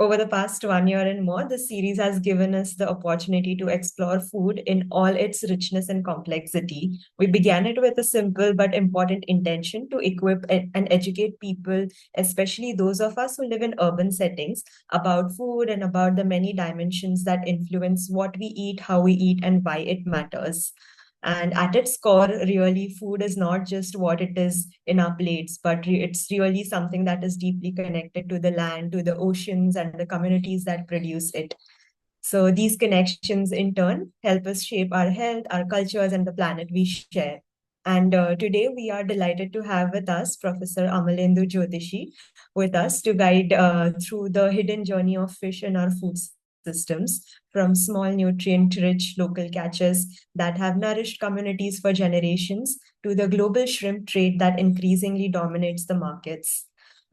Over the past 1 year and more, this series has given us the opportunity to explore food in all its richness and complexity. We began it with a simple but important intention to equip and educate people, especially those of us who live in urban settings, about food and about the many dimensions that influence what we eat, how we eat, and why it matters. And at its core, really, food is not just what it is in our plates, but it's really something that is deeply connected to the land, to the oceans, and the communities that produce it. So these connections, in turn, help us shape our health, our cultures, and the planet we share. And today we are delighted to have with us Professor Amalendu Jyotishi with us to guide through the hidden journey of fish in our food systems, from small nutrient-rich local catches that have nourished communities for generations to the global shrimp trade that increasingly dominates the markets.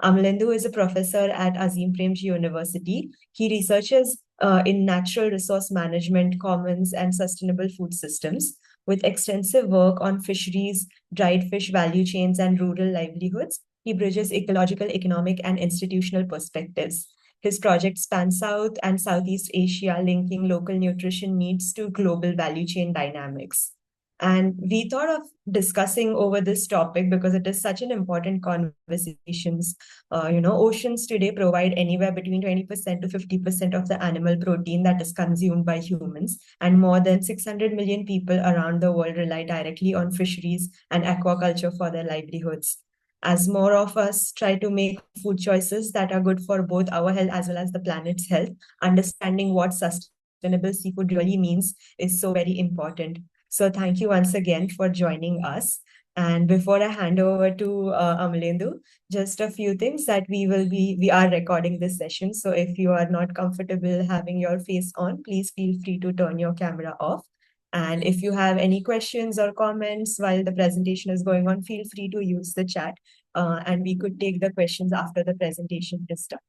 Amalendu is a professor at Azim Premji University. He researches in natural resource management, commons, and sustainable food systems, with extensive work on fisheries, dried fish value chains, and rural livelihoods. He bridges ecological, economic, and institutional perspectives. His project spans South and Southeast Asia, linking local nutrition needs to global value chain dynamics. And we thought of discussing over this topic because it is such an important conversations. Oceans today provide anywhere between 20% to 50% of the animal protein that is consumed by humans, and more than 600 million people around the world rely directly on fisheries and aquaculture for their livelihoods. As more of us try to make food choices that are good for both our health as well as the planet's health, understanding what sustainable seafood really means is so very important. So thank you once again for joining us. And before I hand over to Amalendu, just a few things that we are recording this session. So if you are not comfortable having your face on, please feel free to turn your camera off. And if you have any questions or comments while the presentation is going on, feel free to use the chat, and we could take the questions after the presentation is done.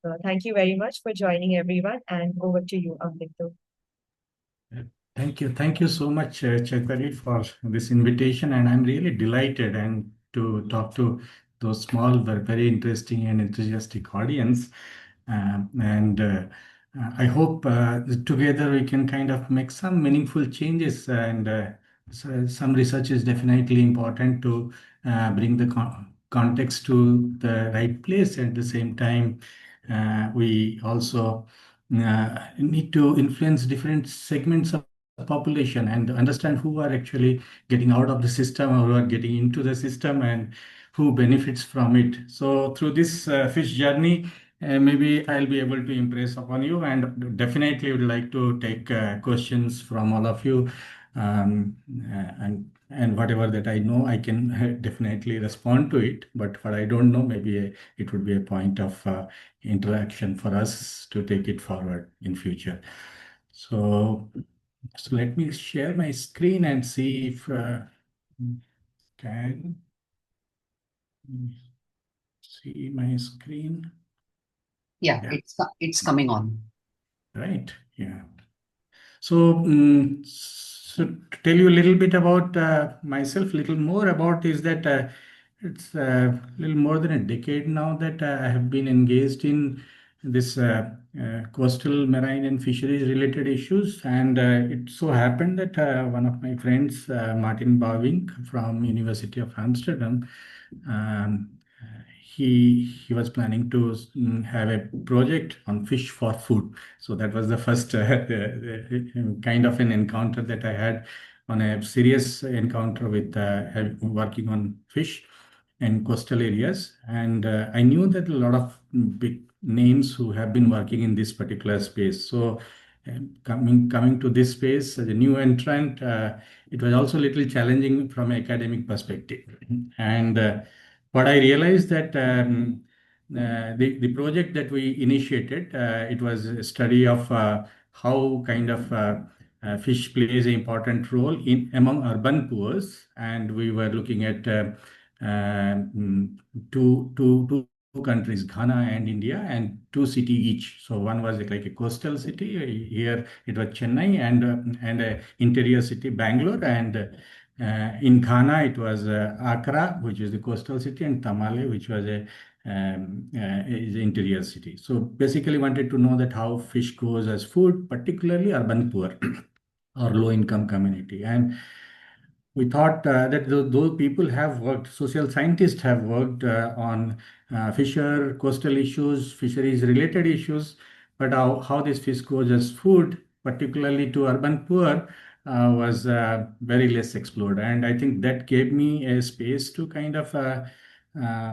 So thank you very much for joining everyone, and over to you, Amalendu. Thank you. Thank you so much, Chakari, for this invitation. And I'm really delighted and to talk to those small but very interesting and enthusiastic audience. And I hope together we can kind of make some meaningful changes. And so some research is definitely important to bring the context to the right place. At the same time, we also need to influence different segments of population and understand who are actually getting out of the system or who are getting into the system and who benefits from it. So through this fish journey, maybe I'll be able to impress upon you, and definitely would like to take questions from all of you. And whatever that I know, I can definitely respond to it. But what I don't know, maybe it would be a point of interaction for us to take it forward in future. So let me share my screen and see if can see my screen. Yeah, it's coming on. Right. Yeah. So to tell you a little bit about myself, little more about is that it's a little more than a decade now that I have been engaged in this coastal marine and fisheries related issues. And it so happened that one of my friends, Martin Bavink from University of Amsterdam, um, he was planning to have a project on fish for food. So that was the first kind of an encounter that I had on a serious encounter with working on fish in coastal areas. And I knew that a lot of big names who have been working in this particular space. So coming to this space as a new entrant, it was also a little challenging from an academic perspective. And what I realized that the project that we initiated, it was a study of how kind of fish plays an important role in among urban poors, and we were looking at two countries, Ghana and India, and two city each. So one was like a coastal city. Here it was Chennai, and a interior city, Bangalore, and in Ghana it was Accra, which is the coastal city, and Tamale, which was a is interior city. So basically wanted to know that how fish goes as food, particularly urban poor or low income community. And we thought that those people have worked, social scientists have worked on coastal issues, fisheries related issues, but how this fish goes as food, particularly to urban poor, was very less explored. And I think that gave me a space to kind of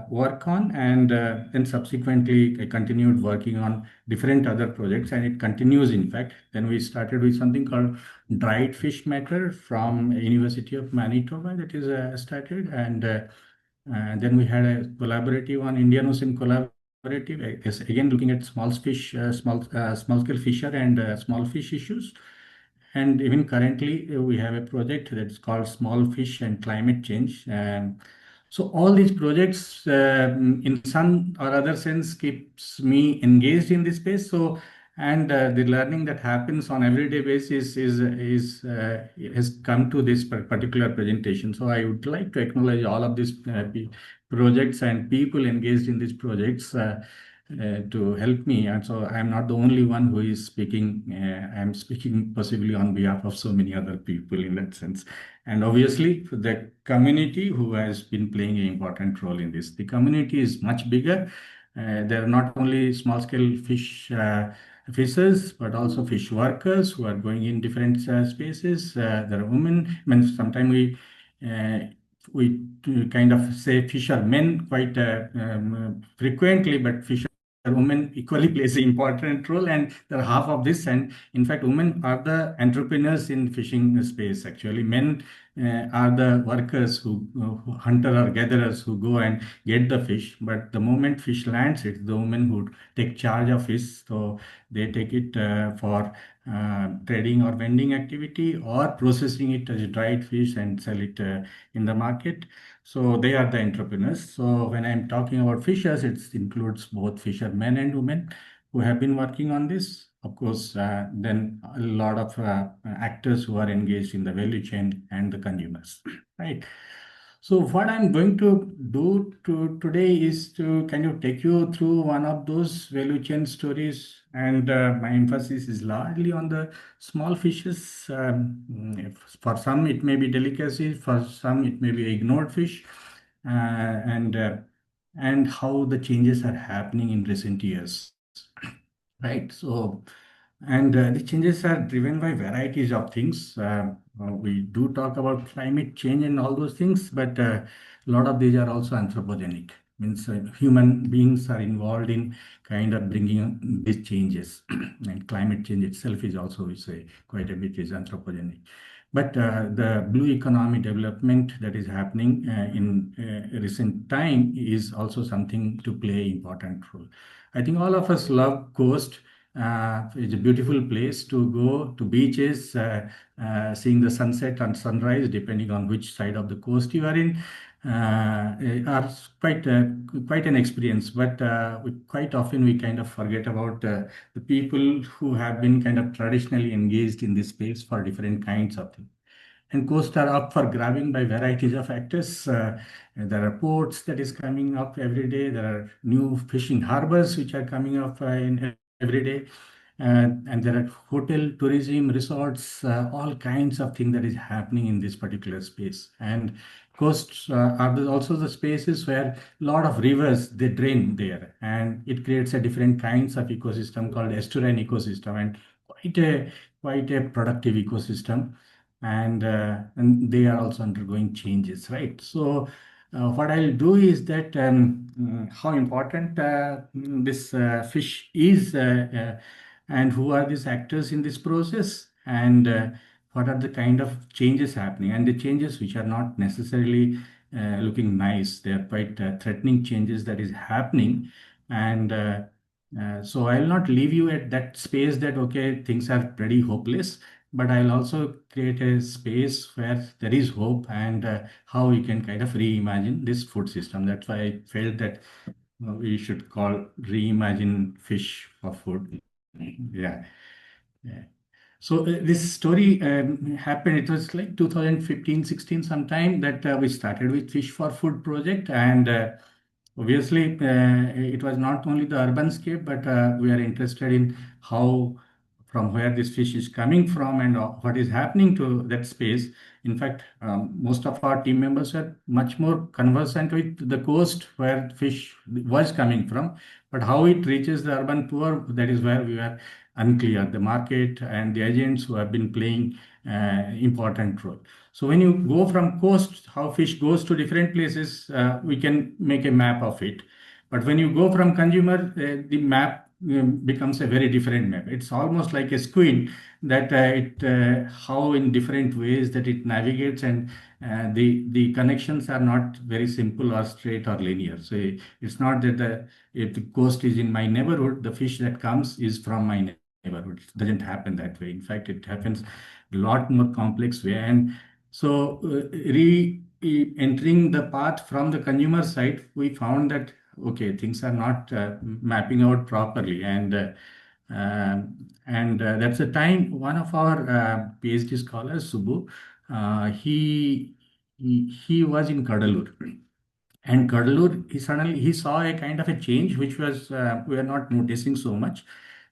work on. And then subsequently, I continued working on different other projects, and it continues, in fact. Then we started with something called dried fish matter from University of Manitoba that is started, and then we had a collaborative on Indian Ocean collaborative, again looking at small scale fisher and small fish issues. And even currently, we have a project that's called Small Fish and Climate Change. So all these projects, in some or other sense, keeps me engaged in this space. So and the learning that happens on everyday basis is has come to this particular presentation. So I would like to acknowledge all of these projects and people engaged in these projects. To help me. And so I'm not the only one who is speaking. I'm speaking possibly on behalf of so many other people in that sense. And obviously, the community who has been playing an important role in this. The community is much bigger. There are not only small scale fishers, but also fish workers who are going in different spaces. There are women. I mean, sometimes we kind of say fishermen quite frequently, but women equally plays an important role, and they're half of this. And in fact, women are the entrepreneurs in fishing space. Actually, men are the workers who hunter or gatherers who go and get the fish. But the moment fish lands, it's the women who take charge of fish. So they take it for trading or vending activity, or processing it as dried fish and sell it in the market. So they are the entrepreneurs. So when I'm talking about fishers, it includes both fishermen and women who have been working on this. Of course, then a lot of actors who are engaged in the value chain and the consumers, right? So what I'm going to do today is to kind of take you through one of those value chain stories, and my emphasis is largely on the small fishes. For some, it may be delicacy. For some, it may be ignored fish, and how the changes are happening in recent years, right? So and the changes are driven by varieties of things. We do talk about climate change and all those things, but a lot of these are also anthropogenic. Means human beings are involved in kind of bringing these changes, and climate change itself is also, we say, quite a bit is anthropogenic. But the blue economy development that is happening in recent time is also something to play important role. I think all of us love coast. It's a beautiful place to go to beaches, seeing the sunset and sunrise, depending on which side of the coast you are in, are quite an experience. But quite often we kind of forget about the people who have been kind of traditionally engaged in this space for different kinds of things. And coasts are up for grabbing by varieties of actors. There are ports that is coming up every day. There are new fishing harbors which are coming up in every day. And there are hotel, tourism, resorts, all kinds of things that is happening in this particular space. And coasts also the spaces where a lot of rivers they drain there, and it creates a different kinds of ecosystem called estuarine ecosystem, and quite a productive ecosystem. And they are also undergoing changes, right? So what I'll do is that how important this fish is, and who are these actors in this process, and what are the kind of changes happening, and the changes which are not necessarily looking nice. They are quite threatening changes that is happening. And so I'll not leave you at that space that, okay, things are pretty hopeless, but I'll also create a space where there is hope, and how we can kind of reimagine this food system. That's why I felt that we should call Reimagine Fish for Food. Yeah. Yeah. So this story happened, it was like 2015, 16 sometime that we started with Fish for Food project. And obviously, it was not only the urban scape, but we are interested in how, from where this fish is coming from and what is happening to that space. In fact, most of our team members are much more conversant with the coast where fish was coming from, but how it reaches the urban poor, that is where we are unclear. The market and the agents who have been playing important role. So when you go from coast, how fish goes to different places, we can make a map of it. But when you go from consumer, the map becomes a very different map. It's almost like a squid that how in different ways that it navigates, and the connections are not very simple or straight or linear. So it's not that if the coast is in my neighborhood, the fish that comes is from my neighborhood. It doesn't happen that way. In fact, it happens a lot more complex way. And so, entering the path from the consumer side, we found that okay, things are not mapping out properly, and that's the time one of our PhD scholars, Subbu, he was in Kadalur. And Kadalur, he saw a kind of a change, which was we are not noticing so much,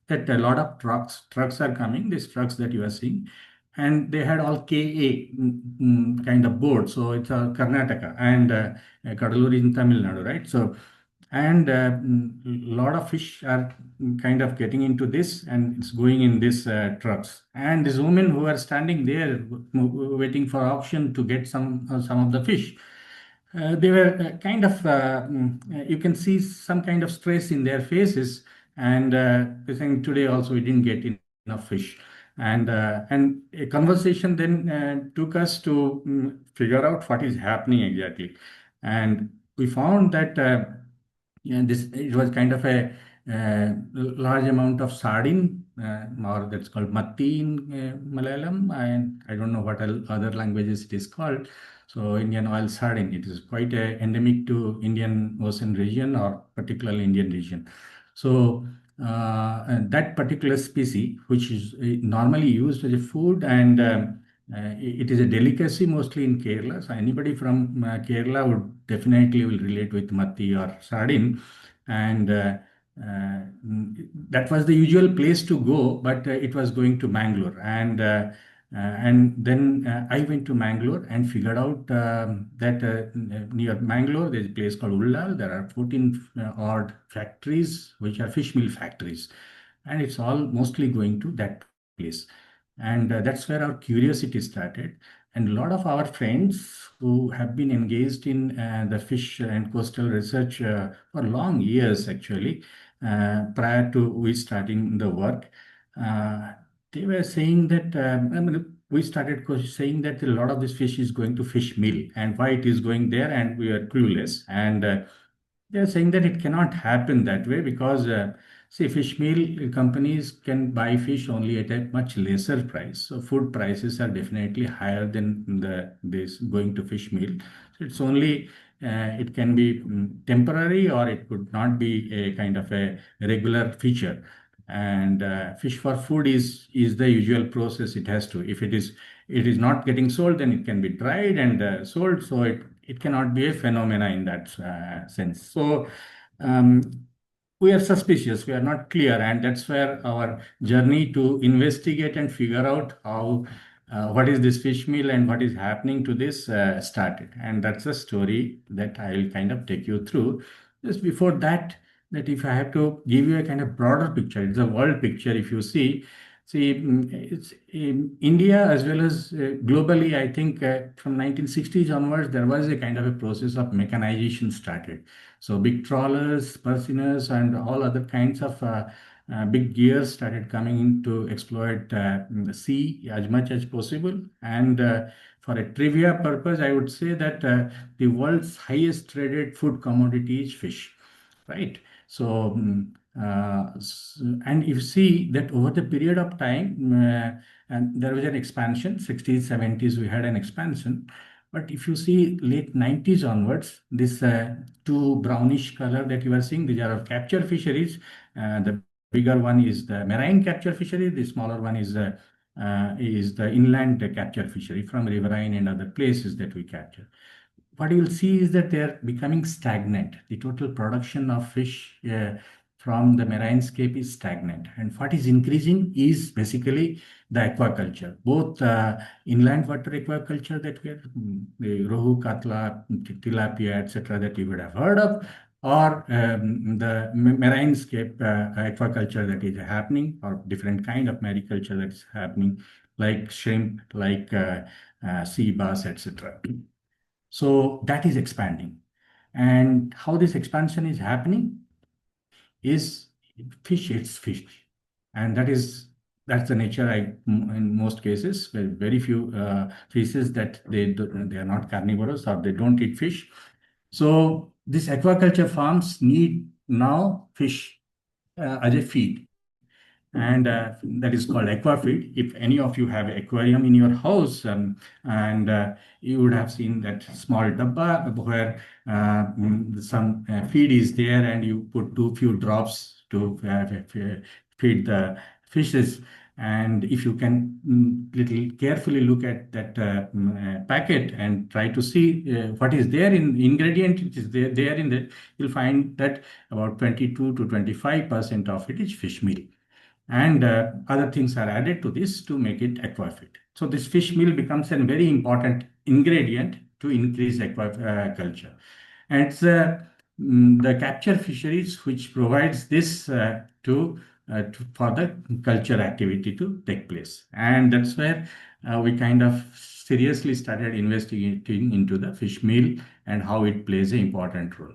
that a lot of trucks are coming, these trucks that you are seeing, and they had all KA kind of board. So it's Karnataka, and Kadalur is in Tamil Nadu, right? So, and a lot of fish are kind of getting into this, and it's going in these trucks. And these women who are standing there waiting for auction to get some of the fish, they were you can see some kind of stress in their faces, and they're saying today also we didn't get enough fish. And a conversation then took us to figure out what is happening exactly. And we found that yeah, this it was kind of a large amount of sardine, or that's called matti in Malayalam, and I don't know what other languages it is called. So Indian oil sardine, it is quite endemic to Indian Ocean region, or particularly Indian region. So and that particular species, which is normally used as a food, and it is a delicacy mostly in Kerala. So anybody from Kerala would definitely will relate with matti or sardine, and that was the usual place to go. But it was going to Mangalore, and then I went to Mangalore and figured out that near Mangalore there's a place called Ullal. There are 14 odd factories which are fish meal factories, and it's all mostly going to that place. And that's where our curiosity started. And a lot of our friends who have been engaged in the fish and coastal research for long years, actually, prior to we starting the work, uh, they were saying that, I mean, we started saying that a lot of this fish is going to fish meal, and why it is going there, and we are clueless. And they're saying that it cannot happen that way because, see, fish meal companies can buy fish only at a much lesser price. So food prices are definitely higher than this going to fish meal. So it's only it can be temporary, or it could not be a kind of a regular feature. And fish for food is the usual process. It has to. If it is not getting sold, then it can be dried and sold. So it cannot be a phenomena in that sense. So um, we are suspicious, we are not clear, and that's where our journey to investigate and figure out how what is this fish meal and what is happening to this started. And that's a story that I'll kind of take you through. Just before that, that if I have to give you a kind of broader picture, it's a world picture. If you see, it's in India as well as globally. I think from 1960s onwards, there was a kind of a process of mechanization started. So big trawlers, pursiners, and all other kinds of big gears started coming in to exploit the sea as much as possible. And for a trivia purpose, I would say that the world's highest traded food commodity is fish, right? So, and you see that over the period of time, and there was an expansion, 60s, 70s, we had an expansion. But if you see late 90s onwards, this two brownish color that you are seeing, these are capture fisheries. The bigger one is the marine capture fishery. The smaller one is the inland capture fishery from riverine and other places that we capture. what you will see is that they are becoming stagnant. The total production of fish from the marine scape is stagnant. And what is increasing is basically the aquaculture, both inland water aquaculture that we are, the rohu, katla, tilapia, etc., that you would have heard of, or the marine scape aquaculture that is happening, or different kind of mariculture that is happening, like shrimp, like sea bass, etc. So that is expanding. And how this expansion is happening is fish eats fish. And that's the nature. In most cases, very few species that they are not carnivorous or they don't eat fish. So these aquaculture farms need now fish as a feed, and that is called aquafeed. If any of you have aquarium in your house, and you would have seen that small dabba where some feed is there, and you put too few drops to feed the fishes. And if you can little carefully look at that packet and try to see what is there in ingredient, which is there in that, you'll find that about 22 to 25% of it is fish meal, and other things are added to this to make it aquafeed. So this fish meal becomes a very important ingredient to increase aquaculture. And it's the capture fisheries which provides this for the culture activity to take place. And that's where we kind of seriously started investigating into the fish meal and how it plays an important role.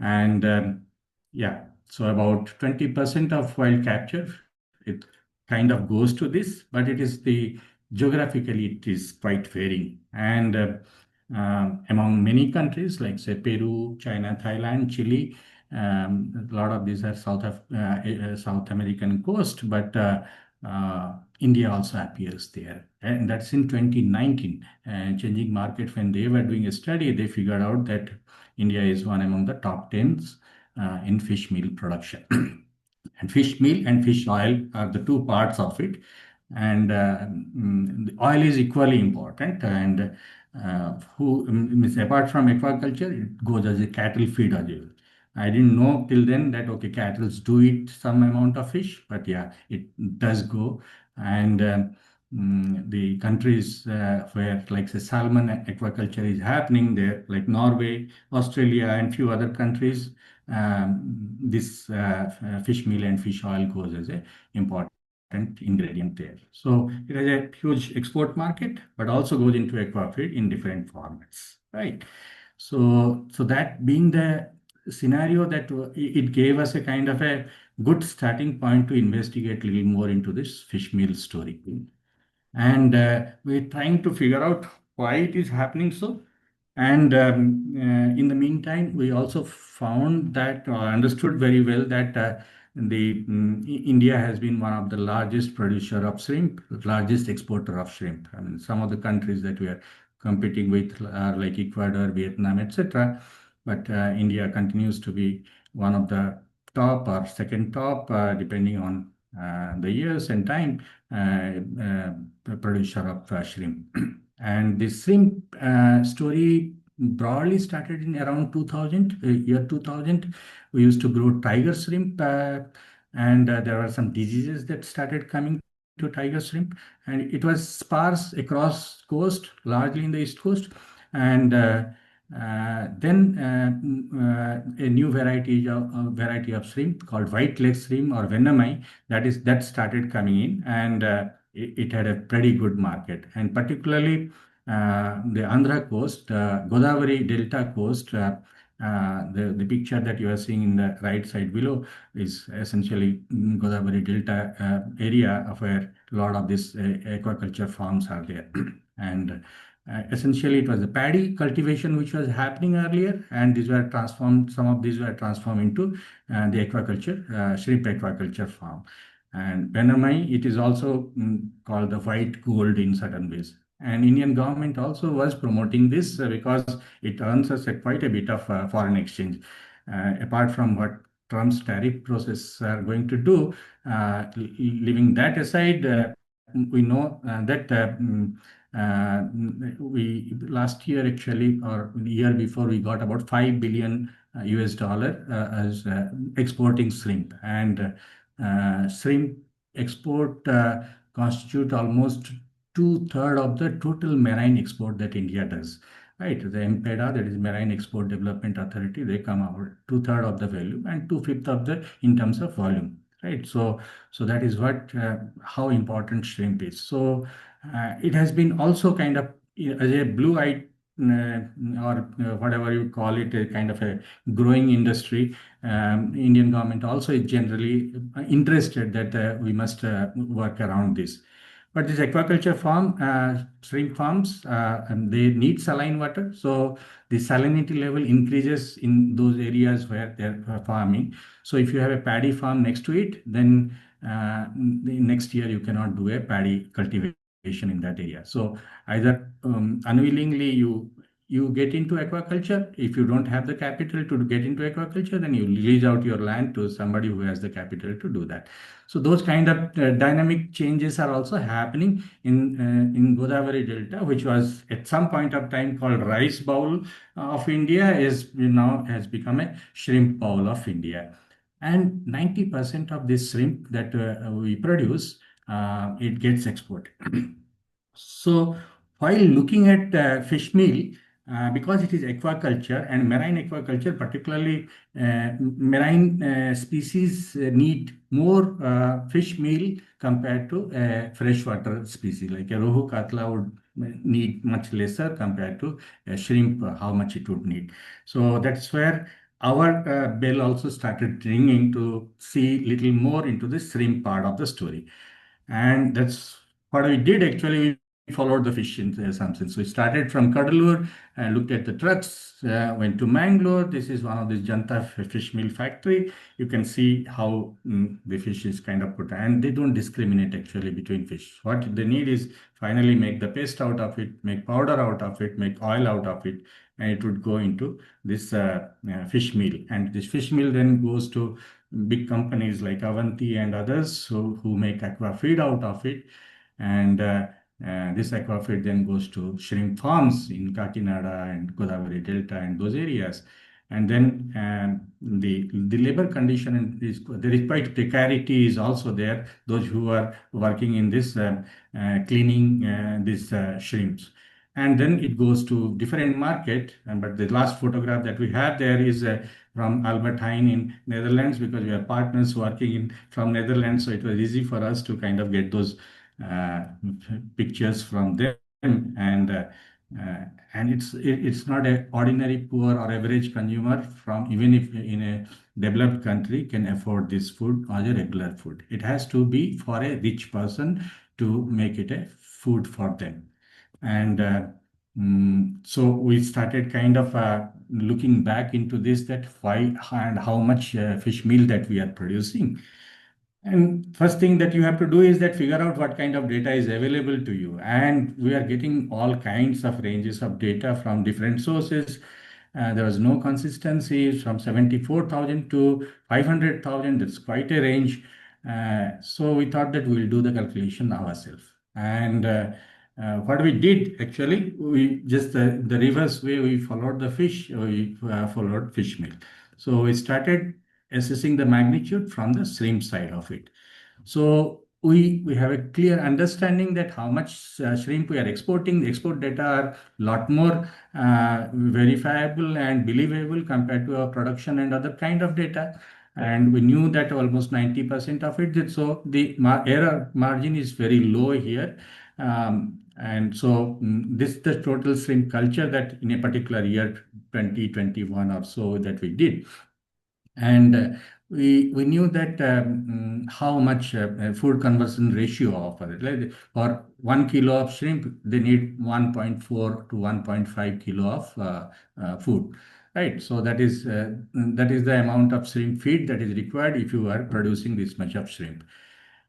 And yeah, so about 20% of wild capture, it kind of goes to this, but it is geographically it is quite varying. And among many countries like say Peru, China, Thailand, Chile, a lot of these are South American coast, but India also appears there. And that's in 2019. Changing Market, when they were doing a study, they figured out that India is one among the top 10s in fish meal production. And fish meal and fish oil are the two parts of it. And the oil is equally important. And apart from aquaculture, it goes as a cattle feed as well. I didn't know till then that, okay, cattle do eat some amount of fish, but yeah, it does go. And the countries where, like, say, salmon aquaculture is happening there, like Norway, Australia, and few other countries, this fish meal and fish oil goes as a important ingredient there. So it has a huge export market, but also goes into aquafeed in different formats, right? So that being the scenario, that it gave us a kind of a good starting point to investigate a little more into this fish meal story. And we're trying to figure out why it is happening so. And in the meantime, we also found that, understood very well that India has been one of the largest producer of shrimp, largest exporter of shrimp. I mean, some of the countries that we are competing with are like Ecuador, Vietnam, etc. But India continues to be one of the top or second top, depending on the years and time, producer of shrimp. And the shrimp story broadly started in around 2000, year 2000. We used to grow tiger shrimp, and there were some diseases that started coming to tiger shrimp, and it was sparse across coast, largely in the east coast. And then a new variety of shrimp called white leg shrimp or venami, that started coming in, and it had a pretty good market. And particularly the Andhra coast, Godavari Delta coast, the picture that you are seeing in the right side below is essentially Godavari Delta area where a lot of these aquaculture farms are there. And essentially it was the paddy cultivation which was happening earlier, and some of these were transformed into the aquaculture, shrimp aquaculture farm. And Benamai, it is also called the white gold in certain ways. And Indian government also was promoting this because it earns us quite a bit of foreign exchange. Apart from what Trump's tariff process are going to do, leaving that aside, we know that we last year actually, or the year before, we got about 5 billion US dollar as exporting shrimp, and shrimp export constitute almost two-thirds of the total marine export that India does. Right, the MPEDA, that is Marine Export Development Authority, they come out two-thirds of the value and two-fifths of the in terms of volume. Right, so that is what how important shrimp is. So it has been also kind of as a blue-eyed or whatever you call it, a kind of a growing industry. Indian government also is generally interested that we must work around this. But this aquaculture farm, shrimp farms, and they need saline water. So the salinity level increases in those areas where they're farming. So if you have a paddy farm next to it, then the next year you cannot do a paddy cultivation in that area. So either unwillingly you get into aquaculture. If you don't have the capital to get into aquaculture, then you lease out your land to somebody who has the capital to do that. So those kind of dynamic changes are also happening in Godavari Delta, which was at some point of time called rice bowl of India, is now has become a shrimp bowl of India. And 90% of this shrimp that we produce, it gets exported. So while looking at fish meal, because it is aquaculture and marine aquaculture, particularly marine species need more fish meal compared to freshwater species. Like a rohu katla would need much lesser compared to shrimp, how much it would need. So that's where our bell also started ringing to see little more into the shrimp part of the story. And that's what we did actually. We followed the fish in some sense. So we started from Cuddalore, looked at the trucks, went to Mangalore. This is one of the Janta fish meal factory. You can see how the fish is kind of put, and they don't discriminate actually between fish. What they need is finally make the paste out of it, make powder out of it, make oil out of it, and it would go into this fish meal. And this fish meal then goes to big companies like Avanti and others who make aqua feed out of it. And this aquafeed then goes to shrimp farms in Kakinada and Godavari Delta and those areas. And then the labor condition is there is quite precarity is also there. Those who are working in this cleaning these shrimps. And then it goes to different market. But the last photograph that we have there is from Albert Heijn in Netherlands, because we are partners working from Netherlands. So it was easy for us to kind of get those pictures from them, and it's not an ordinary poor or average consumer from even if in a developed country can afford this food or a regular food. It has to be for a rich person to make it a food for them. And so we started kind of looking back into this, that why and how much fish meal that we are producing. And first thing that you have to do is that figure out what kind of data is available to you. And we are getting all kinds of ranges of data from different sources. There was no consistency from 74,000 to 500,000. That's quite a range. So we thought that we'll do the calculation ourselves. And what we did actually, we just the reverse way, we followed the fish, we followed fish meal. So we started assessing the magnitude from the shrimp side of it. So we have a clear understanding that how much shrimp we are exporting. The export data are a lot more verifiable and believable compared to our production and other kind of data. And we knew that almost 90% of it. So the error margin is very low here. And so this is the total shrimp culture that in a particular year, 2021 or so, that we did. And we knew that how much food conversion ratio of it. Like for 1 kilo of shrimp, they need 1.4 to 1.5 kilo of food. Right, so that is the amount of shrimp feed that is required if you are producing this much of shrimp.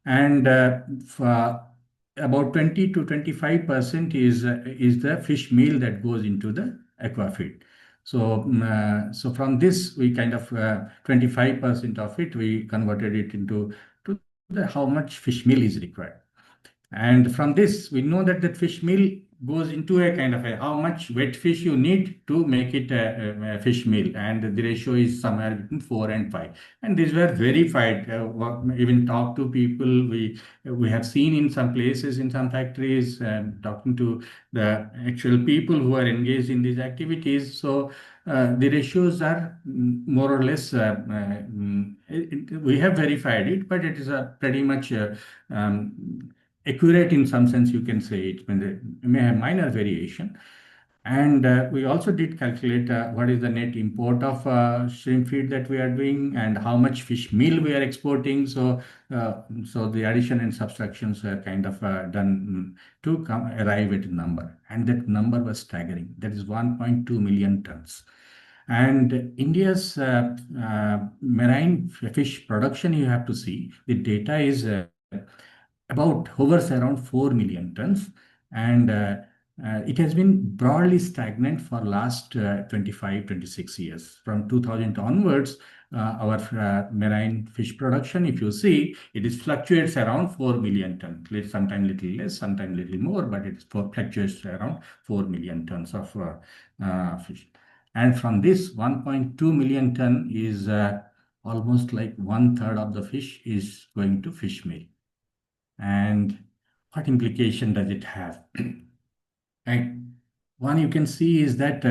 And about 20 to 25% is the fish meal that goes into the aqua feed. So, so from this, we kind of 25% of it, we converted it into how much fish meal is required. And from this, we know that fish meal goes into a kind of a how much wet fish you need to make it a fish meal, and the ratio is somewhere between 4 and 5. And these were verified. Even talk to people, we have seen in some places, in some factories, talking to the actual people who are engaged in these activities. So the ratios are more or less we have verified it, but it is a pretty much accurate in some sense, you can say it, when they may have minor variation. And we also did calculate what is the net import of shrimp feed that we are doing and how much fish meal we are exporting. So the addition and subtractions are kind of done to arrive at a number. And that number was staggering. That is 1.2 million tons. And India's marine fish production, you have to see, the data is about hovers around 4 million tons, and it has been broadly stagnant for last 25 26 years. From 2000 onwards, our marine fish production, if you see, it is fluctuates around 4 million tons, sometimes little less, sometimes little more, but it fluctuates around 4 million tons of fish. And from this 1.2 million ton is almost like one third of the fish is going to fish meal. And what implication does it have? Right. One you can see is that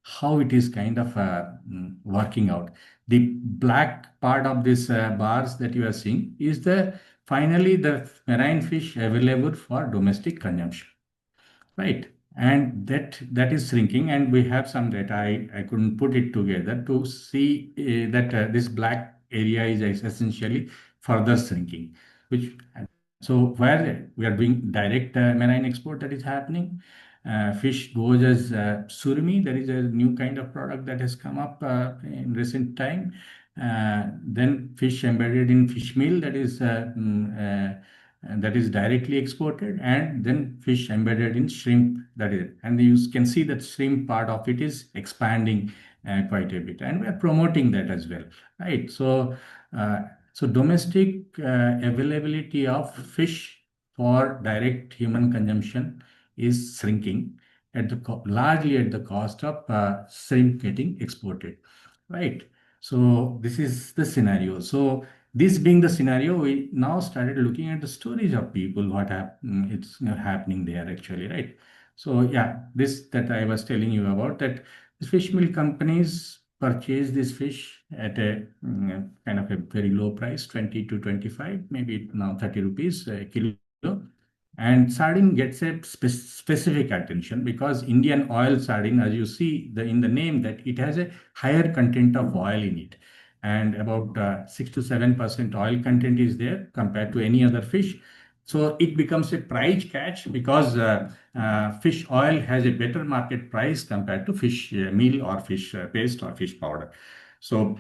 how it is kind of working out. The black part of this bars that you are seeing is the finally the marine fish available for domestic consumption, right? And that is shrinking, and we have some data. I couldn't put it together to see that this black area is essentially further shrinking, which so where we are doing direct marine export that is happening. Fish goes as surimi. There is a new kind of product that has come up in recent time. Then fish embedded in fish meal, that is directly exported, and then fish embedded in shrimp, that is it. And you can see that shrimp part of it is expanding quite a bit, and we are promoting that as well, right? So domestic availability of fish for direct human consumption is shrinking largely at the cost of shrimp getting exported, right? So this is the scenario. So this being the scenario, we now started looking at the stories of people, it's happening there actually, right? So yeah, this that I was telling you about, that the fish meal companies purchase this fish at a kind of a very low price, 20 to 25, maybe now 30 rupees a kilo. And sardine gets a specific attention because Indian oil sardine, as you see in the name, that it has a higher content of oil in it. And about 6 to 7% oil content is there compared to any other fish. So it becomes a price catch because fish oil has a better market price compared to fish meal or fish paste or fish powder. So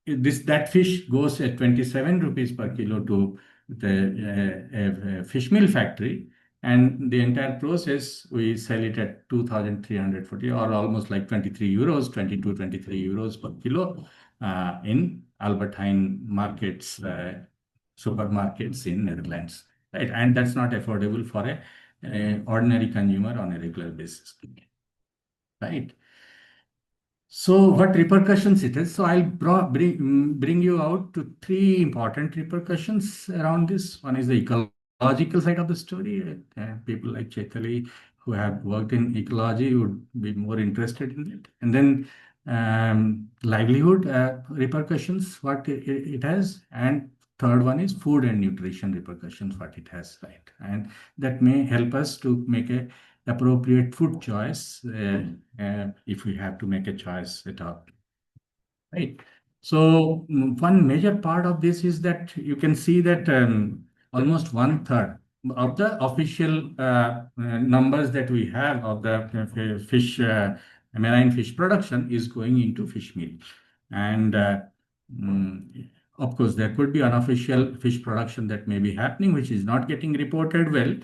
that fish goes at 27 rupees per kilo to the fish meal factory, and the entire process we sell it at 2,340 or almost like 23 euros, 22, 23 euros per kilo in Albert Heijn markets, supermarkets in Netherlands, right? And that's not affordable for a ordinary consumer on a regular basis, right? So what repercussions it is? So I'll bring you out to three important repercussions around this. One is the ecological side of the story. People like Chaitali who have worked in ecology would be more interested in it. And then livelihood repercussions, what it has. And third one is food and nutrition repercussions, what it has, right? And that may help us to make a appropriate food choice if we have to make a choice at all, right? So one major part of this is that you can see that almost one third of the official numbers that we have of the marine fish production is going into fish meal. And of course, there could be unofficial fish production that may be happening, which is not getting reported well.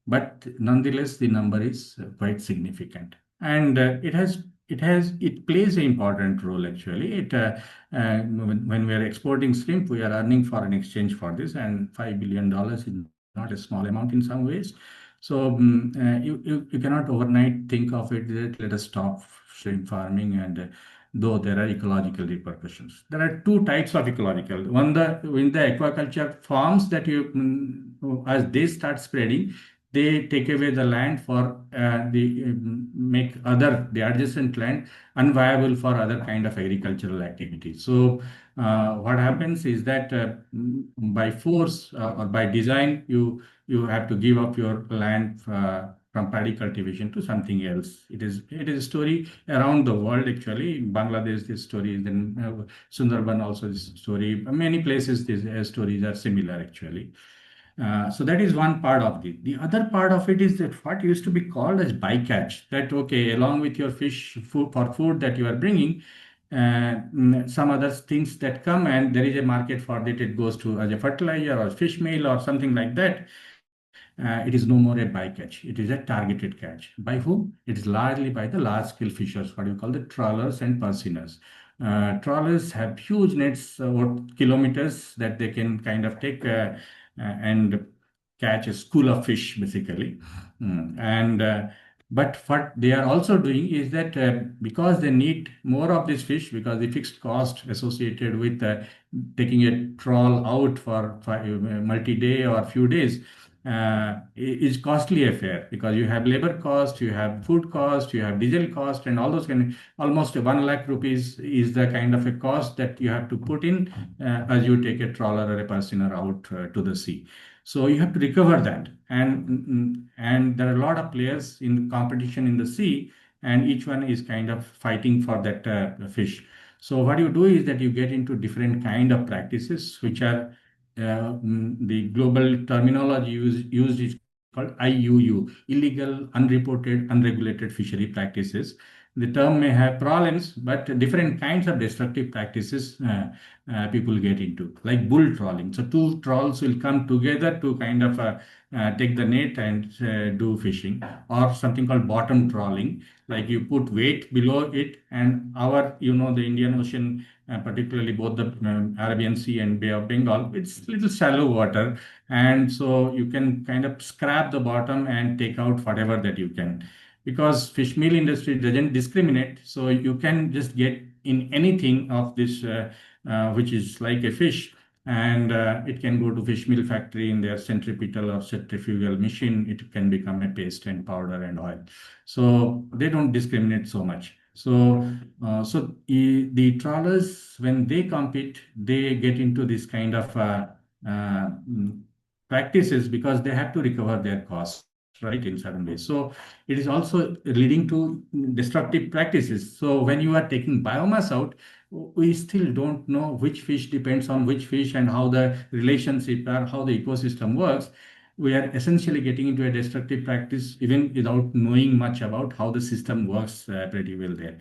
But nonetheless, the number is quite significant, and it plays an important role actually. When we are exporting shrimp, we are earning foreign exchange for this, and $5 billion is not a small amount in some ways. So you cannot overnight think of it that let us stop shrimp farming, and though there are ecological repercussions. There are two types of ecological. One, the in the aquaculture farms that as they start spreading, they take away the land for make the adjacent land unviable for other kind of agricultural activities. So what happens is that by force or by design, you have to give up your land from paddy cultivation to something else. It is a story around the world actually. In Bangladesh, this story is then Sundarban also this story. Many places these stories are similar actually. So that is one part of it. The other part of it is that what used to be called as bycatch. That okay, along with your fish food for food that you are bringing, some other things that come and there is a market for it. It goes to as a fertilizer or fish meal or something like that. It is no more a bycatch. It is a targeted catch. By whom? It is largely by the large-scale fishers, what you call the trawlers and pursiners. Trawlers have huge nets over kilometers that they can kind of take and catch a school of fish, basically. And but what they are also doing is that because they need more of this fish, because the fixed cost associated with taking a trawl out for multi-day or few days is costly affair, because you have labor cost, you have food cost, you have diesel cost, and all those almost 1 lakh rupees is the kind of a cost that you have to put in as you take a trawler or a purseiner out to the sea. So you have to recover that, and there are a lot of players in competition in the sea, and each one is kind of fighting for that fish. So what you do is that you get into different kind of practices, which are the global terminology used is called IUU, illegal, unreported, unregulated fishery practices. The term may have problems, but different kinds of destructive practices people get into, like bull trawling. So two trawls will come together to kind of take the net and do fishing, or something called bottom trawling, like you put weight below it, and the Indian Ocean, particularly both the Arabian Sea and Bay of Bengal, it's little shallow water, and so you can kind of scrap the bottom and take out whatever that you can, because fish meal industry doesn't discriminate, so you can just get in anything of this which is like a fish, and it can go to fish meal factory in their centripetal or centrifugal machine. It can become a paste and powder and oil. So they don't discriminate so much. The trawlers, when they compete, they get into this kind of uh, mm, practices because they have to recover their costs, right, in certain ways. So it is also leading to destructive practices. So when you are taking biomass out, we still don't know which fish depends on which fish and how the relationship or how the ecosystem works. We are essentially getting into a destructive practice even without knowing much about how the system works pretty well there.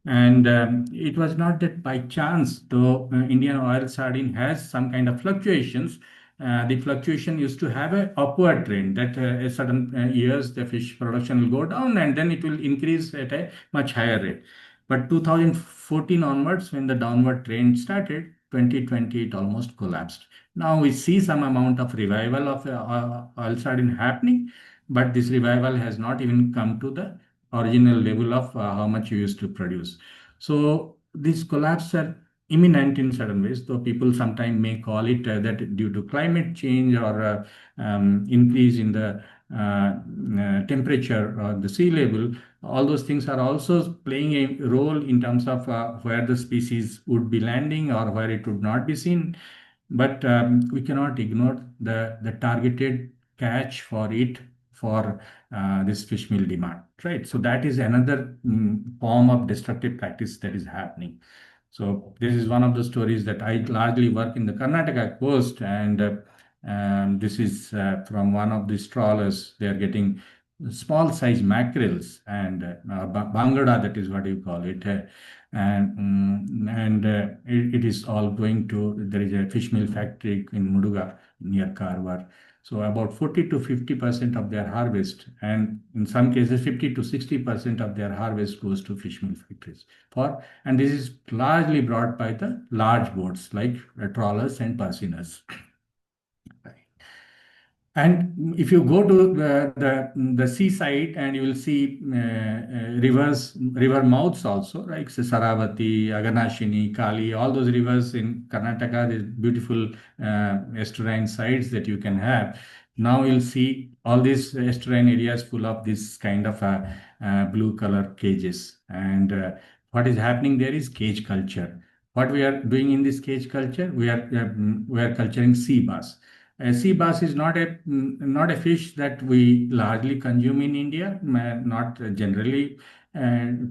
And it was not that by chance, though Indian oil sardine has some kind of fluctuations. The fluctuation used to have an upward trend that a certain years the fish production will go down and then it will increase at a much higher rate. But 2014 onwards, when the downward trend started, 2020 it almost collapsed. Now we see some amount of revival of oil sardine happening, but this revival has not even come to the original level of how much you used to produce. So these collapses are imminent in certain ways, though people sometimes may call it that due to climate change or increase in the temperature or the sea level. All those things are also playing a role in terms of where the species would be landing or where it would not be seen. But we cannot ignore the targeted catch for it for this fish meal demand, right? So that is another form of destructive practice that is happening. So this is one of the stories that I largely work in the Karnataka coast, and this is from one of these trawlers. They are getting small size mackerels and bangada, that is what you call it. It is all going to, there is a fish meal factory in Muduga near Karwar. So about 40 to 50% of their harvest, and in some cases 50 to 60% of their harvest goes to fish meal factories. And this is largely brought by the large boats like trawlers and pursiners. And if you go to the seaside, and you will see river mouths also, like Saravati, Aganashini, Kali, all those rivers in Karnataka, the beautiful estuarine sites that you can have. Now you'll see all these estuarine areas full of this kind of blue color cages. And what is happening there is cage culture. What we are doing in this cage culture, we are culturing sea bass. Sea bass is not a fish that we largely consume in India, not generally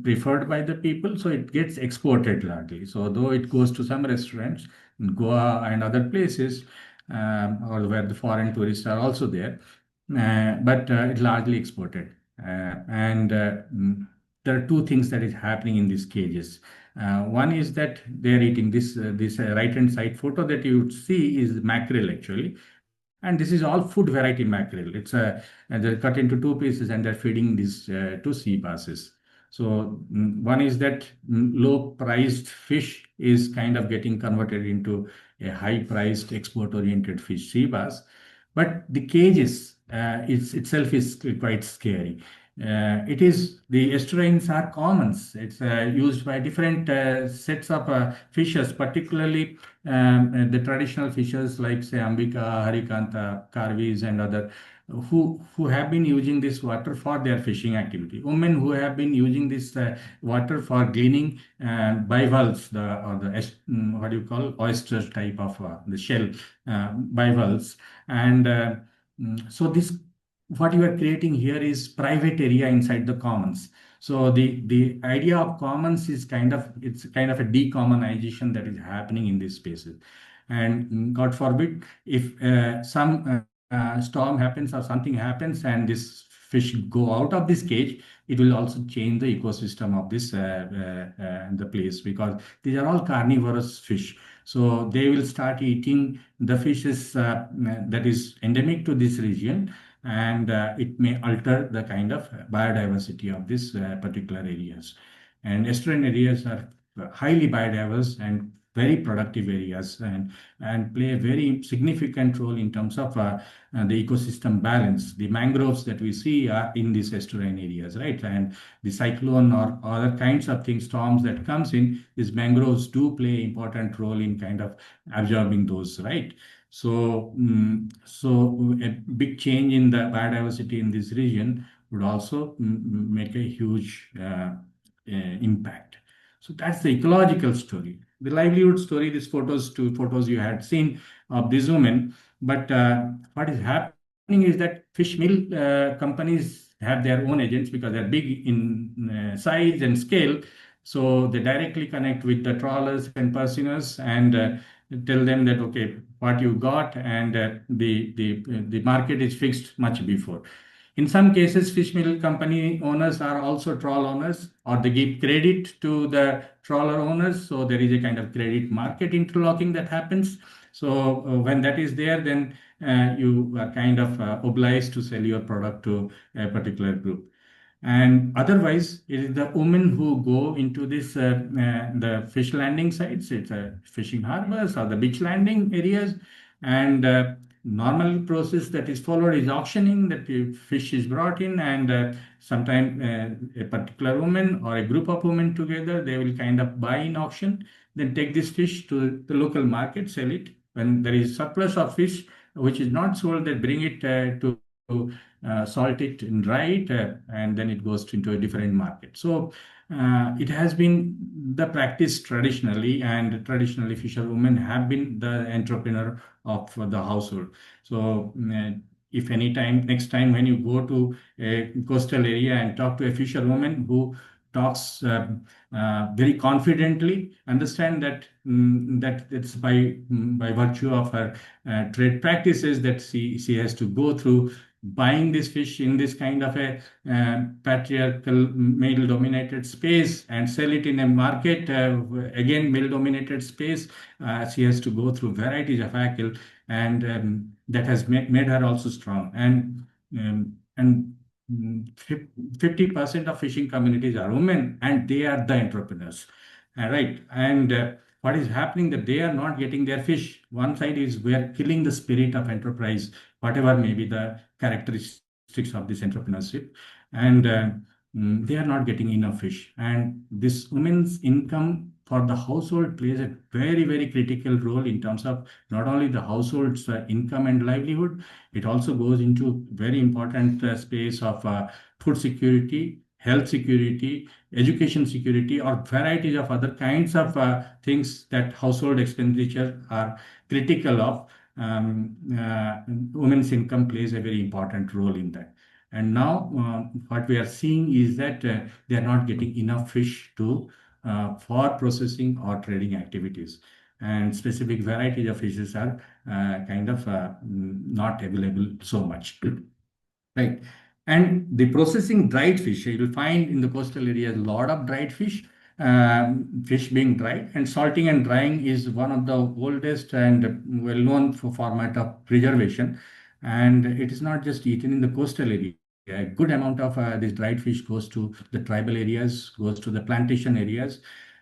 preferred by the people. So it gets exported largely. So though it goes to some restaurants in Goa and other places, or where the foreign tourists are also there, but it's largely exported. And there are two things that is happening in these cages. One is that they're eating this right hand side photo that you see is mackerel actually, and this is all food variety mackerel. And they're cut into two pieces and they're feeding these two sea basses. So one is that low priced fish is kind of getting converted into a high priced export oriented fish, sea bass. But the cages itself is quite scary. It is the estuarines are commons. It's used by different sets of fishes, particularly the traditional fishers like say Ambika, Harikanta, Karvis, and other who have been using this water for their fishing activity. Women who have been using this water for gleaning bivalves, what do you call oyster type of the shell bivalves, and so this what you are creating here is private area inside the commons. So the idea of commons is it's kind of a decommonization that is happening in these spaces. And God forbid if some storm happens or something happens and this fish go out of this cage, it will also change the ecosystem of this the place, because these are all carnivorous fish. So they will start eating the fishes that is endemic to this region, and it may alter the kind of biodiversity of this particular areas. And estuarine areas are highly biodiverse and very productive areas, and play a very significant role in terms of the ecosystem balance. The mangroves that we see are in these estuarine areas, right? And the cyclone or other kinds of things, storms that comes in, these mangroves do play important role in kind of absorbing those, right? So a big change in the biodiversity in this region would also make a huge impact. So that's the ecological story. The livelihood story, these two photos you had seen of these women. But what is happening is that fish meal companies have their own agents because they're big in size and scale. So they directly connect with the trawlers and purseners and tell them that, okay, what you got, and the market is fixed much before. In some cases, fish meal company owners are also trawl owners, or they give credit to the trawler owners. So there is a kind of credit market interlocking that happens. So when that is there, then you are kind of obliged to sell your product to a particular group. And otherwise, it is the women who go into the fish landing sites, it's fishing harbors or the beach landing areas, and normal process that is followed is auctioning. That the fish is brought in, and sometimes a particular woman or a group of women together, they will kind of buy in auction, then take this fish to the local market, sell it. When there is surplus of fish which is not sold, they bring it to salt it and dry it, and then it goes into a different market. So it has been the practice traditionally, and traditionally fisherwomen have been the entrepreneur of the household. So if any time next time when you go to a coastal area and talk to a fisherwoman who talks very confidently, understand that that it's by virtue of her trade practices that she has to go through buying this fish in this kind of a patriarchal male dominated space and sell it in a market, again male dominated space. She has to go through varieties of hackle, and that has made her also strong. And 50% of fishing communities are women, and they are the entrepreneurs. Right. And what is happening that they are not getting their fish. One side is we are killing the spirit of enterprise, whatever may be the characteristics of this entrepreneurship, and they are not getting enough fish. And this women's income for the household plays a very, very critical role in terms of not only the household's income and livelihood, it also goes into very important space of food security, health security, education security, or varieties of other kinds of things that household expenditure are critical of. Women's income plays a very important role in that. And now what we are seeing is that they are not getting enough fish to for processing or trading activities. And specific varieties of fishes are kind of not available so much. Right. And the processing dried fish, you will find in the coastal areas a lot of dried fish, fish being dried, and salting and drying is one of the oldest and well-known format of preservation. And it is not just eaten in the coastal area. A good amount of this dried fish goes to the tribal areas, goes to the plantation areas.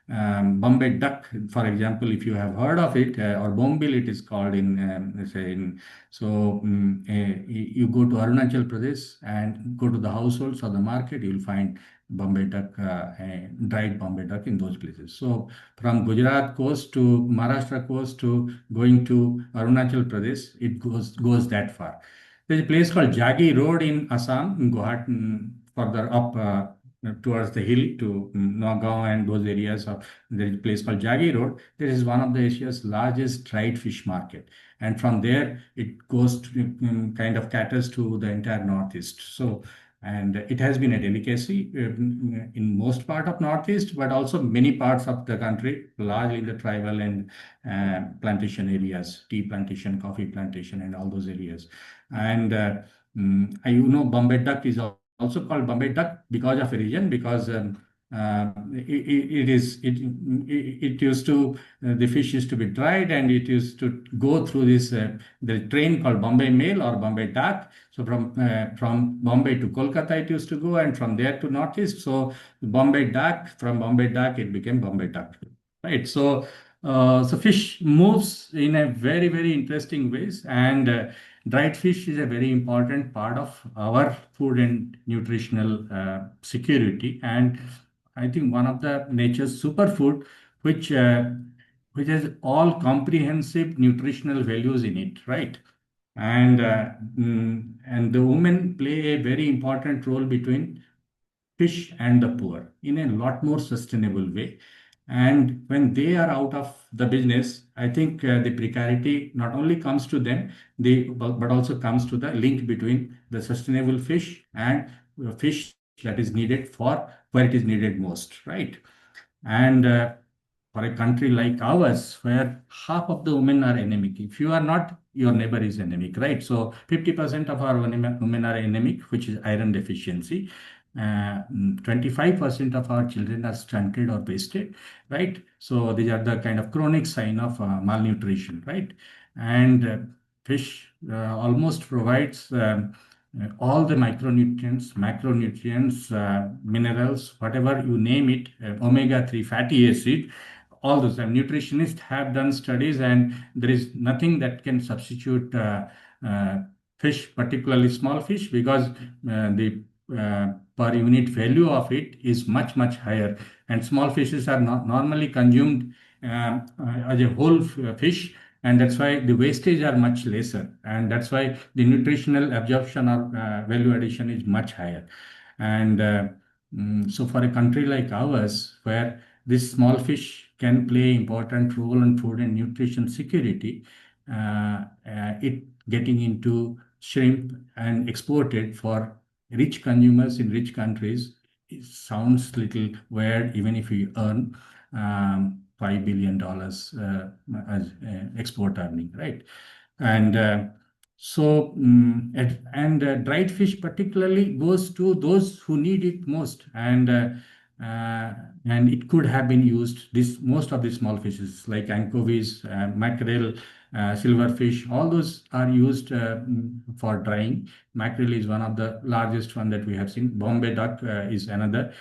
Bombay duck, for example, if you have heard of it, or bombil, it is called in, say in so you go to Arunachal Pradesh and go to the households or the market, you will find Bombay duck, dried Bombay duck in those places. So from Gujarat coast to Maharashtra coast to going to Arunachal Pradesh, it goes that far. There's a place called Jagi Road in Assam, in Guwahati, further up towards the hill to Nagaon and those areas. There is a place called Jagi Road. This is one of the Asia's largest dried fish market. And from there, it goes to kind of caters to the entire Northeast. So, and it has been a delicacy in most part of Northeast, but also many parts of the country, largely the tribal and plantation areas, tea plantation, coffee plantation, and all those areas. And Bombay duck is also called Bombay duck because of a reason, because it used to the fish used to be dried and it used to go through this the train called Bombay Mail or Bombay Duck. So from Bombay to Kolkata it used to go, and from there to Northeast. So Bombay Duck, from Bombay Duck it became Bombay Duck, right? So so fish moves in a very, very interesting ways, and dried fish is a very important part of our food and nutritional security. And I think one of the nature's superfood, which which has all comprehensive nutritional values in it, right? And the women play a very important role between fish and the poor in a lot more sustainable way. And when they are out of the business, I think the precarity not only comes to them, but also comes to the link between the sustainable fish and fish that is needed for where it is needed most, right? And for a country like ours, where half of the women are anemic, if you are not, your neighbor is anemic, right? So 50% of our women are anemic, which is iron deficiency. 25% of our children are stunted or wasted, right? So these are the kind of chronic sign of malnutrition, right? And fish almost provides all the micronutrients, macronutrients, minerals, whatever you name it, omega-3 fatty acid, all those. Nutritionists have done studies, and there is nothing that can substitute fish, particularly small fish, because the per unit value of it is much, much higher. And small fishes are not normally consumed as a whole fish, and that's why the wastage are much lesser, and that's why the nutritional absorption or value addition is much higher. And so for a country like ours, where this small fish can play important role in food and nutrition security, it getting into shrimp and exported for rich consumers in rich countries, it sounds little weird, even if we earn $5 billion as export earning, right? And dried fish particularly goes to those who need it most, and it could have been used. This most of the small fishes like anchovies, mackerel, silverfish, all those are used for drying. Mackerel is one of the largest one that we have seen. Bombay duck is another.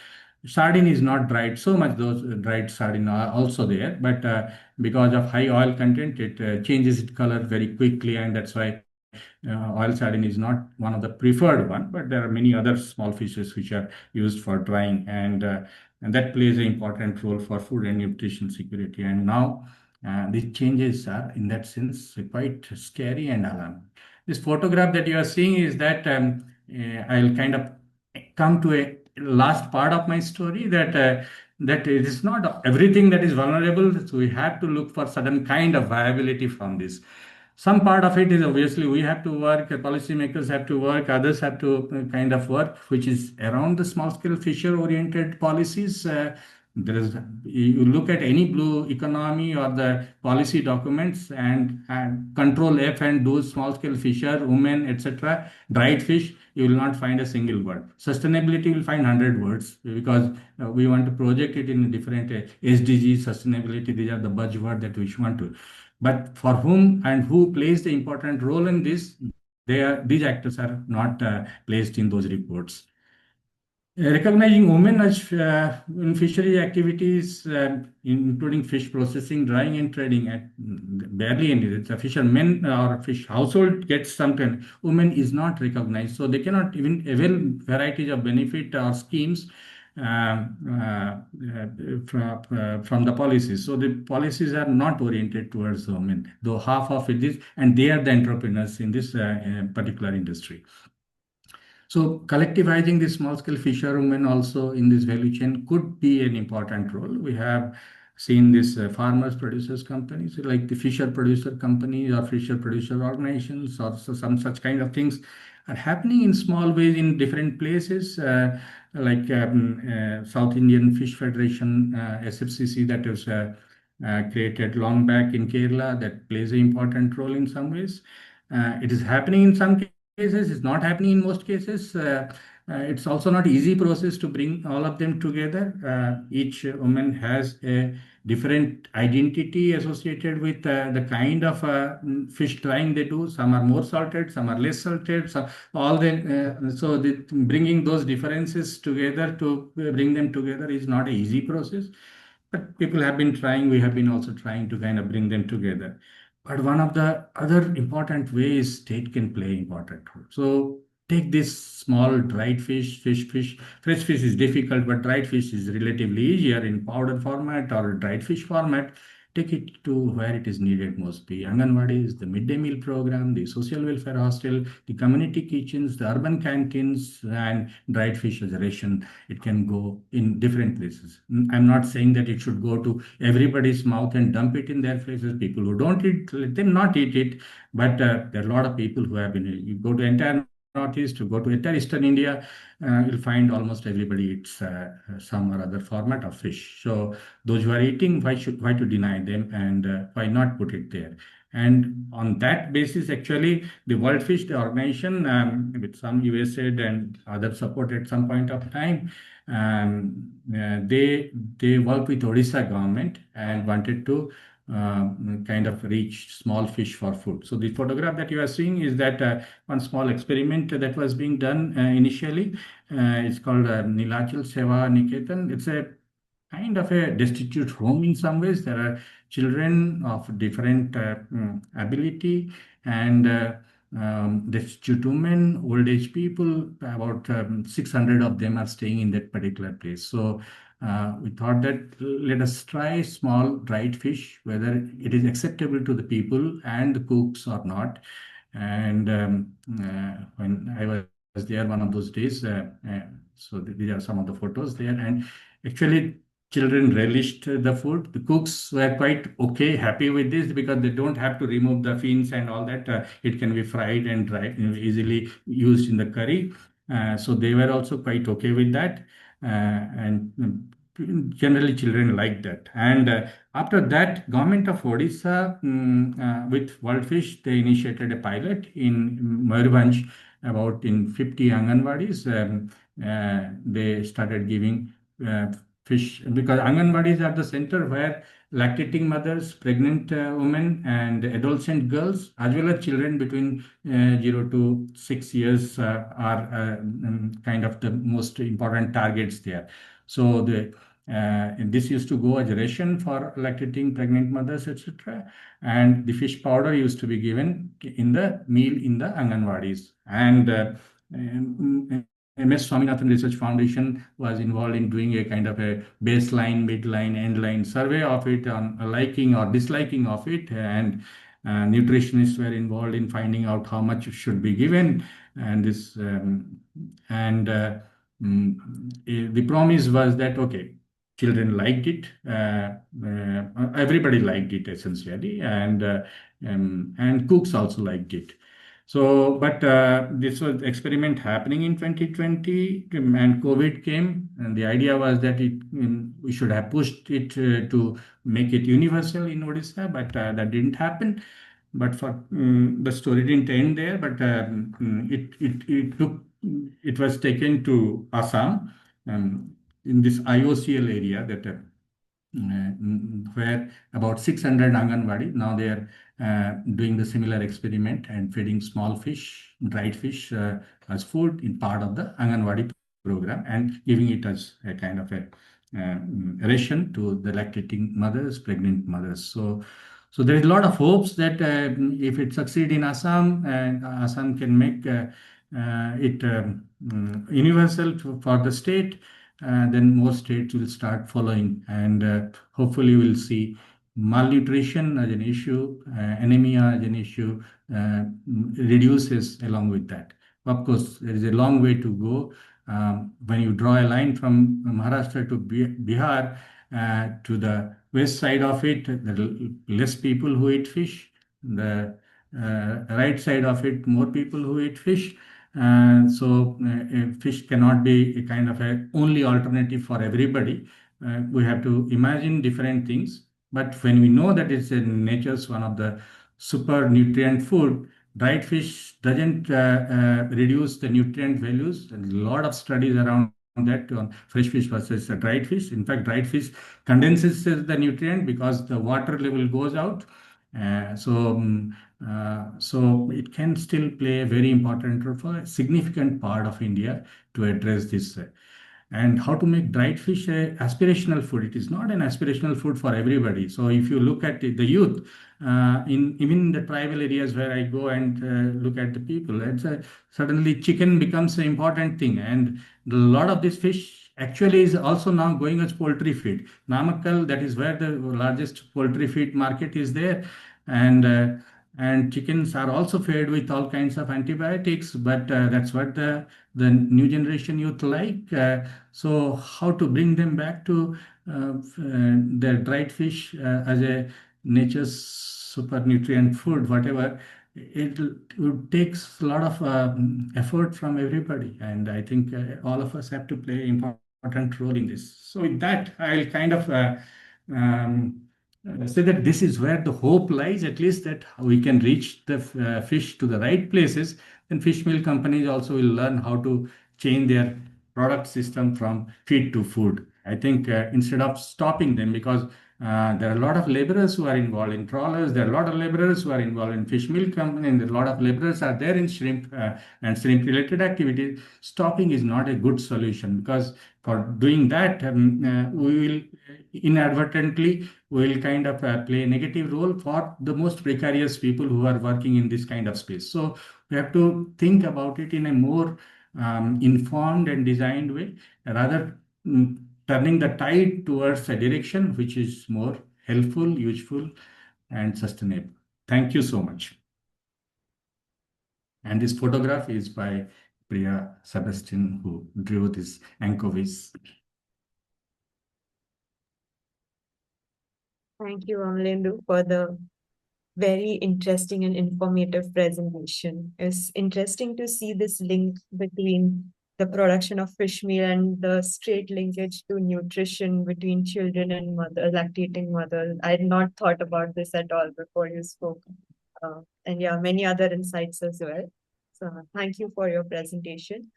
Sardine is not dried so much, those dried sardine are also there, but because of high oil content, it changes its color very quickly, and that's why oil sardine is not one of the preferred one. But there are many other small fishes which are used for drying, and that plays an important role for food and nutrition security. And now these changes are, in that sense, quite scary and alarming. This photograph that you are seeing is that I'll kind of come to a last part of my story, that it is not everything that is vulnerable. So we have to look for certain kind of viability from this. Some part of it is obviously we have to work, policymakers have to work, others have to kind of work, which is around the small scale fisher oriented policies. There is, you look at any blue economy or the policy documents, and control F and do small scale fisher, women, etc., dried fish, you will not find a single word. Sustainability will find 100 words, because we want to project it in different SDG, sustainability, these are the buzzword that we want to. But for whom and who plays the important role in this, these actors are not placed in those reports. Recognizing women as in fishery activities, including fish processing, drying, and trading, barely any. It's a fishermen or fish household gets something. Women is not recognized, so they cannot even avail varieties of benefit or schemes from the policies. So the policies are not oriented towards women, though half of it is, and they are the entrepreneurs in this particular industry. So collectivizing the small-scale fishermen also in this value chain could be an important role. We have seen this farmers producers companies like the fisher producer companies or fisher producer organizations, or some such kind of things are happening in small ways in different places, like South Indian Fish Federation, SFCC, that was created long back in Kerala, that plays an important role in some ways. It is happening in some cases, it's not happening in most cases. It's also not easy process to bring all of them together. Each woman has a different identity associated with the kind of fish drying they do. Some are more salted, some are less salted. So bringing those differences together to bring them together is not an easy process. But people have been trying. We have been also trying to kind of bring them together. But one of the other important ways state can play important role. So take this small dried fish. Fresh fish is difficult, but dried fish is relatively easier in powder format or dried fish format. Take it to where it is needed most. The Anganwadis, the midday meal program, the social welfare hostel, the community kitchens, the urban canteens, and dried fish as a ration. It can go in different places. I'm not saying that it should go to everybody's mouth and dump it in their faces. People who don't eat, let them not eat it. But there are a lot of people who have been. You go to entire Northeast, to go to entire Eastern India, you'll find almost everybody eats some or other format of fish. So those who are eating, why to deny them, and why not put it there? And on that basis, actually, the World Fish, the organization, with some USAID and other support at some point of time, they worked with Odisha government and wanted to kind of reach small fish for food. So the photograph that you are seeing is that one small experiment that was being done initially. It's called Nilachal Seva Niketan. It's a kind of a destitute home in some ways. There are children of different ability, and destitute women, old age people. About 600 of them are staying in that particular place. So we thought that let us try small dried fish, whether it is acceptable to the people and the cooks or not. And when I was there one of those days, so these are some of the photos there. And actually, children relished the food. The cooks were quite okay, happy with this, because they don't have to remove the fins and all that. It can be fried and dried, easily used in the curry. So they were also quite okay with that. And generally children like that. And after that, government of Odisha with World Fish, they initiated a pilot in Mayurbhanj, about in 50 Anganwadis. They started giving fish, because Anganwadis are the center where lactating mothers, pregnant women, and adolescent girls, as well as children between 0 to 6 years, are kind of the most important targets there. So this used to go as a ration for lactating pregnant mothers, etc. And the fish powder used to be given in the meal in the Anganwadis. And MS Swaminathan Research Foundation was involved in doing a kind of a baseline, midline, endline survey of it on liking or disliking of it. And nutritionists were involved in finding out how much should be given. And this and the promise was that, okay, children liked it, everybody liked it essentially, and cooks also liked it. So, but this was experiment happening in 2020, and COVID came, and the idea was that we should have pushed it to make it universal in Odisha, but that didn't happen. But for the story didn't end there, but it was taken to Assam, in this IOCL area that where about 600 Anganwadi now they are doing the similar experiment and feeding small fish, dried fish as food in part of the Anganwadi program and giving it as a kind of a ration to the lactating mothers, pregnant mothers. So there is a lot of hopes that if it succeeds in Assam, and Assam can make it universal for the state, then more states will start following, and hopefully we'll see malnutrition as an issue, anemia as an issue reduces along with that. Of course, there is a long way to go. When you draw a line from Maharashtra to Bihar to the west side of it, there are less people who eat fish. The right side of it, more people who eat fish. So fish cannot be a kind of a only alternative for everybody. We have to imagine different things. But when we know that it's nature's one of the super nutrient food, dried fish doesn't reduce the nutrient values. A lot of studies around that on fresh fish versus dried fish. In fact, dried fish condenses the nutrient because the water level goes out. So it can still play a very important role for a significant part of India to address this. And how to make dried fish a aspirational food. It is not an aspirational food for everybody. So if you look at the youth, in even the tribal areas where I go and look at the people, suddenly chicken becomes an important thing. And a lot of this fish actually is also now going as poultry feed. Namakkal, that is where the largest poultry feed market is there. And chickens are also fed with all kinds of antibiotics, but that's what the new generation youth like. So how to bring them back to the dried fish as a nature's super nutrient food, whatever, it takes a lot of effort from everybody. And I think all of us have to play an important role in this. So with that, I'll kind of um, say that this is where the hope lies, at least that we can reach the fish to the right places. Then fish meal companies also will learn how to change their product system from feed to food. I think instead of stopping them, because there are a lot of laborers who are involved in trawlers, there are a lot of laborers who are involved in fish meal company, and a lot of laborers are there in shrimp and shrimp related activities. Stopping is not a good solution, because for doing that, we will inadvertently will kind of play a negative role for the most precarious people who are working in this kind of space. So we have to think about it in a more informed and designed way, rather turning the tide towards a direction which is more helpful, useful, and sustainable. Thank you so much. And this photograph is by Priya Sebastian, who drew this anchovies. Thank you, Amalendu, for the very interesting and informative presentation. It's interesting to see this link between the production of fish meal and the straight linkage to nutrition between children and lactating mothers. I had not thought about this at all before you spoke. And yeah, many other insights as well. So thank you for your presentation.